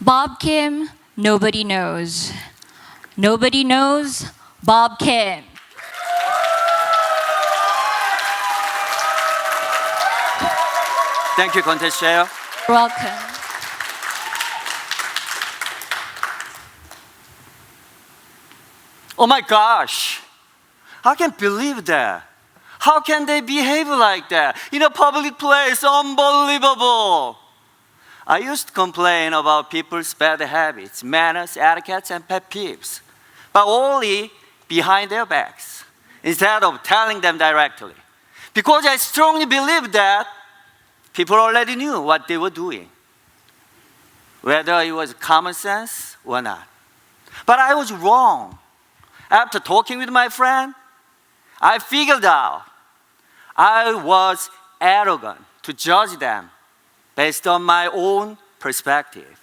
Bob Kim, nobody knows. Nobody knows Bob Kim. Thank you, contest chair. You're welcome. Oh my gosh, I can't believe that. How can they behave like that in a public place? Unbelievable. I used to complain about people's bad habits, manners, etiquettes, and pet peeves, but only behind their backs, instead of telling them directly. Because I strongly believe that people already knew what they were doing, whether it was common sense or not. But I was wrong. After talking with my friend, I figured out I was arrogant to judge them based on my own perspective.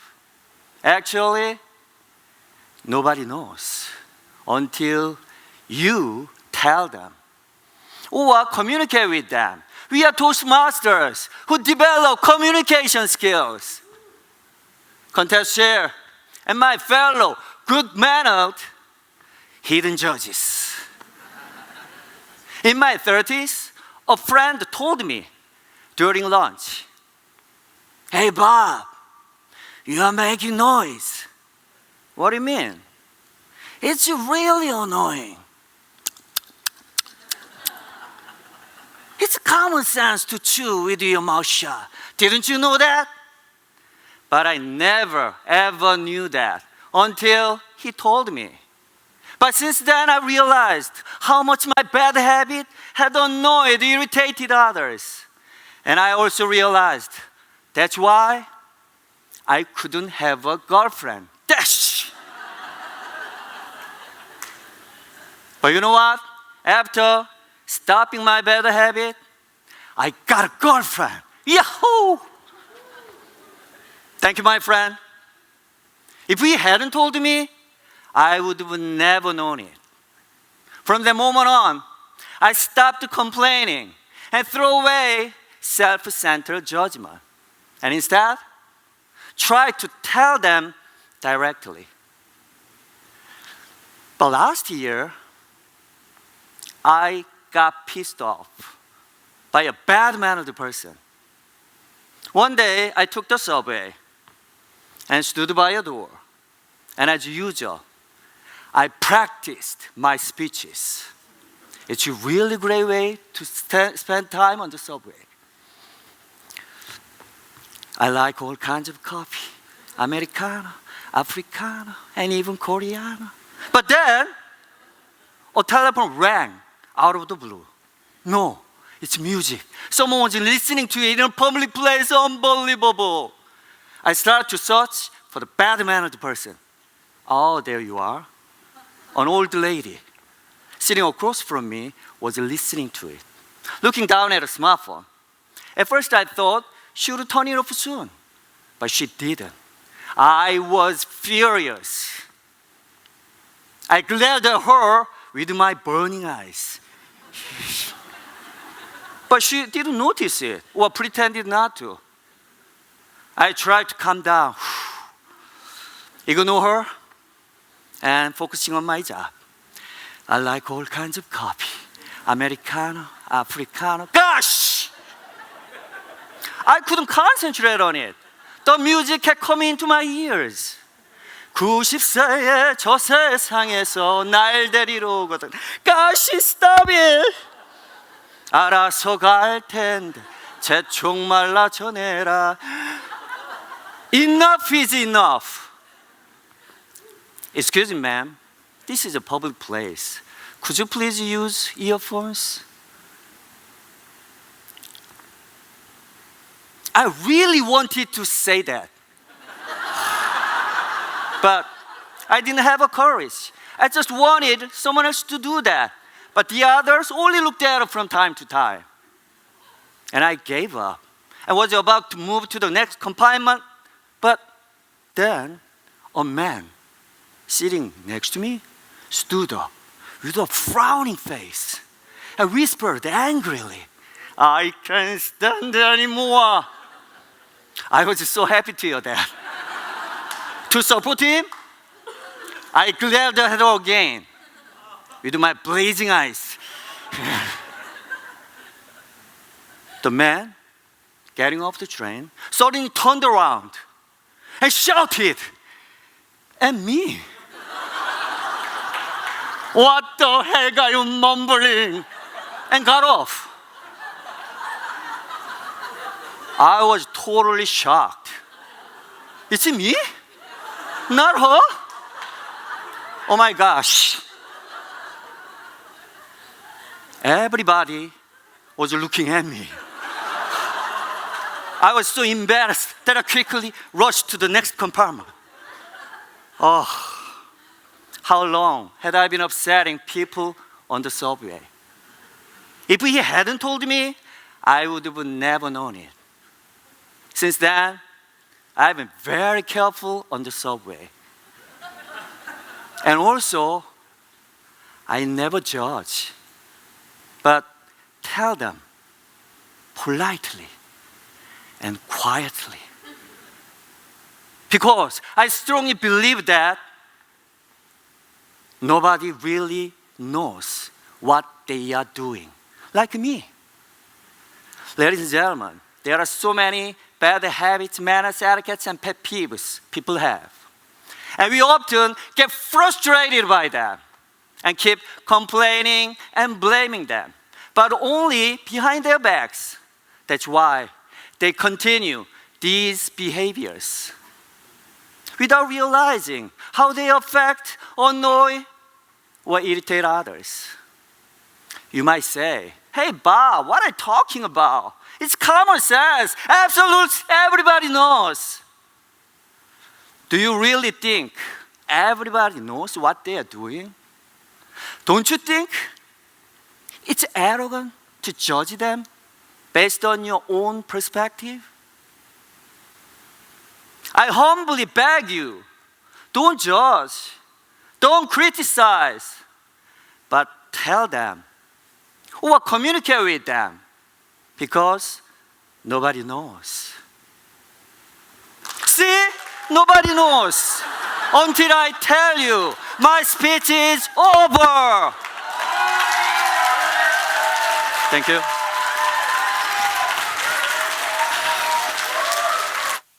Actually, nobody knows until you tell them or communicate with them. We are Toastmasters who develop communication skills. Contest chair and my fellow good-mannered hidden judges. In my 30s, a friend told me during lunch, "Hey Bob, you are making noise." What do you mean? "It's really annoying. It's common sense to chew with your mouth shut. Didn't you know that?" But I never ever knew that until he told me. But since then, I realized how much my bad habit had annoyed, irritated others. And I also realized that's why I couldn't have a girlfriend. Dash! But you know what? After stopping my bad habit, I got a girlfriend. Yahoo! Thank you, my friend. If he hadn't told me, I would have never known it. From that moment on, I stopped complaining and threw away self-centered judgment. And instead, tried to tell them directly. But last year, I got pissed off by a bad-mannered person. One day, I took the subway and stood by a door. And as usual, I practiced my speeches. It's a really great way to spend time on the subway. I like all kinds of coffee, Americano, Africano, and even Koreano. But then, a telephone rang out of the blue. No, it's music. Someone was listening to it in a public place. Unbelievable. I started to search for the bad-mannered person. Oh, there you are. An old lady sitting across from me was listening to it, looking down at a smartphone. At first I thought she would turn it off soon, but she didn't. I was furious. I glared at her with my burning eyes. But she didn't notice it or pretended not to. I tried to calm down, ignore her, and focusing on my job. I like all kinds of coffee, Americano, Africano. Gosh! I couldn't concentrate on it. The music kept coming into my ears. 90세의 저 세상에서 날 데리러 오거든. Gosh, stop it! 알아서 갈 텐데 재촉 말라 전해라. Enough is enough. Excuse me, ma'am. This is a public place. Could you please use earphones? I really wanted to say that. But I didn't have a courage. I just wanted someone else to do that. But the others only looked at her from time to time. And I gave up. I was about to move to the next compartment, but then a man sitting next to me stood up with a frowning face and whispered angrily, "I can't stand it anymore." I was so happy to hear that. To support him, I glared at her again with my blazing eyes. The man getting off the train suddenly turned around and shouted at me. What the heck are you mumbling? And got off. I was totally shocked. It's me? Not her? Oh my gosh. Everybody was looking at me. I was so embarrassed that I quickly rushed to the next compartment. Oh, how long had I been upsetting people on the subway? If he hadn't told me, I would have never known it. Since then, I've been very careful on the subway. And also, I never judge, but tell them politely and quietly. Because I strongly believe that nobody really knows what they are doing, like me. Ladies and gentlemen, there are so many bad habits, manners, etiquettes, and pet peeves people have. And we often get frustrated by them and keep complaining and blaming them, but only behind their backs. That's why they continue these behaviors without realizing how they affect, annoy, or irritate others. You might say, hey Bob, what are you talking about? It's common sense. Absolutely, everybody knows. Do you really think everybody knows what they are doing? Don't you think it's arrogant to judge them based on your own perspective? I humbly beg you, don't judge, don't criticize, but tell them or communicate with them, because nobody knows. See? Nobody knows until I tell you my speech is over. Thank you.